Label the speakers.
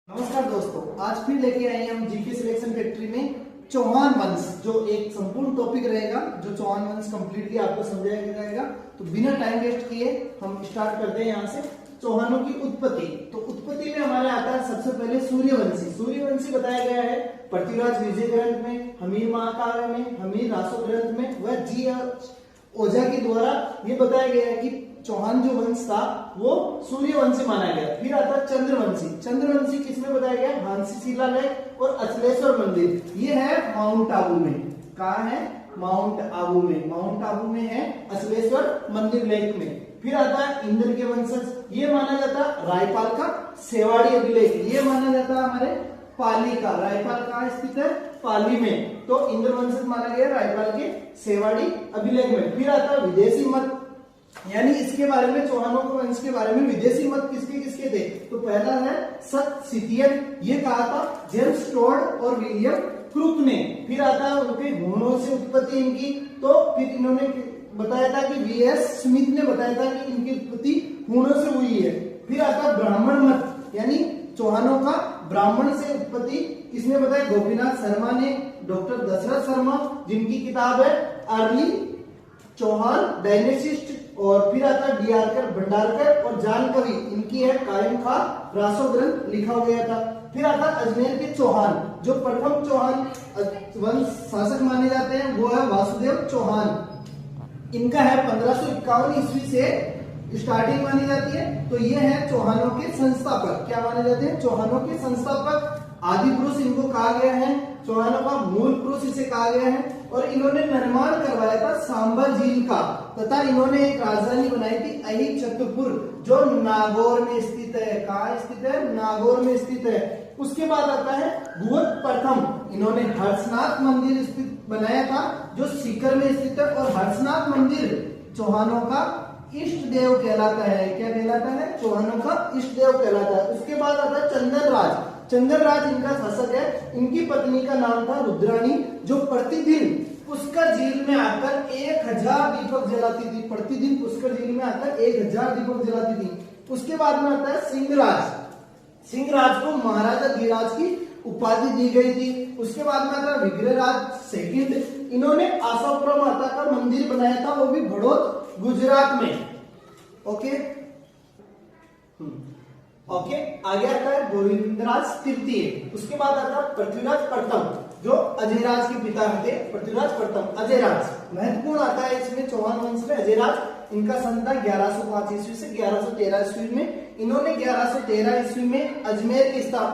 Speaker 1: नमस्कार दोस्तों, आज फिर लेके आए हम जीके सिलेक्शन फैक्ट्री में चौहान वंश, जो एक संपूर्ण टॉपिक रहेगा, जो चौहान वंश कंप्लीटली आपको समझाया जाएगा। तो बिना टाइम वेस्ट किए हम स्टार्ट करते हैं यहाँ से। चौहानों की उत्पत्ति, तो उत्पत्ति में हमारे आता है सबसे पहले सूर्यवंशी। सूर्यवंशी बताया गया है पृथ्वीराज विजय ग्रंथ में, हमीर महाकाव्य में, हमीर रासो ग्रंथ में, वह जी ओझा के द्वारा ये बताया गया है कि चौहान जो वंश था वो सूर्यवंशी माना गया। फिर आता है चंद्रवंशी। चंद्रवंशी किसमें बताया गया? हांसी शिलालेख और अचलेश्वर मंदिर। ये है माउंट आबू में। कहाँ है? माउंट आबू में। माउंट आबू में है अचलेश्वर मंदिर लेक में। फिर आता है इंद्र के वंशज। ये माना जाता है रायपाल का सेवाड़ी अभिलेख। ये माना जाता है हमारे पाली का। रायपाल कहाँ स्थित है? पाली में। तो इंद्र वंशज माना गया रायपाल के सेवाड़ी अभिलेख में। फिर आता है विदेशी मत, यानी इसके बारे में, चौहानों के वंश के बारे में विदेशी मत किसके किसके थे? तो पहला है सत सितियन, ये कहा था जेम्स टोड और विलियम क्रुक ने। फिर आता है उनके हूणों से उत्पत्ति इनकी, तो फिर इन्होंने बताया था कि वीएस स्मिथ ने बताया था कि इनकी उत्पत्ति हूणों से हुई है। फिर आता है ब्राह्मण मत, यानी चौहानों का ब्राह्मण से उत्पत्ति किसने बताया? गोपीनाथ शर्मा ने, डॉक्टर दशरथ शर्मा, जिनकी किताब है अर्ली चौहान डायनेसिस्ट। और फिर आता है डीआरकर भंडारकर और जानकवि, इनकी है कायम खा रासो ग्रंथ लिखा गया था। फिर आता है अजमेर के चौहान, जो प्रथम चौहान वंश शासक माने जाते हैं, वो है वासुदेव चौहान। इनका है 1551 ईस्वी से स्टार्टिंग मानी जाती है। तो ये है चौहानों के संस्थापक। क्या माने जाते हैं? चौहानों के संस्थापक। आदि पुरुष इनको कहा गया है, चौहानों का मूल पुरुष इसे कहा गया है। और इन्होंने निर्माण करवाया था सांबर झील का, तथा इन्होंने एक राजधानी बनाई थी अहिक छत्रपुर, जो नागौर में स्थित है। कहाँ स्थित है? नागौर में स्थित है। उसके बाद आता है भुवत प्रथम, इन्होंने हर्षनाथ मंदिर स्थित बनाया था, जो सीकर में स्थित है। और हर्षनाथ मंदिर चौहानों का इष्ट देव कहलाता है। क्या कहलाता है? चौहानों का इष्ट देव कहलाता है। उसके बाद आता है चंदन राज। चंदन राज इनका शासक है। इनकी पत्नी का नाम था रुद्राणी, जो प्रतिदिन पुष्कर झील में आकर 1000 दीपक जलाती थी। प्रतिदिन पुष्कर झील में आकर 1000 दीपक जलाती थी। उसके बाद में आता है सिंहराज। सिंहराज को महाराजा धीराज की उपाधि दी गई थी। उसके बाद में आता है विग्रहराज सेकंड। इन्होंने आशापुरा माता का मंदिर बनाया था, वो भी बड़ौद गुजरात में। ओके ओके, आगे आता है गोविंदराज तृतीय। उसके बाद आता है पृथ्वीराज प्रथम, जो अजयराज के पिता थे। पृथ्वीराज प्रथम अजयराज महत्वपूर्ण आता है इसमें चौहान वंश में। अजयराज इनका सन था 1105 ईस्वी से 1113 ईस्वी में। इन्होंने 1113 ईस्वी में अजमेर की स्थापना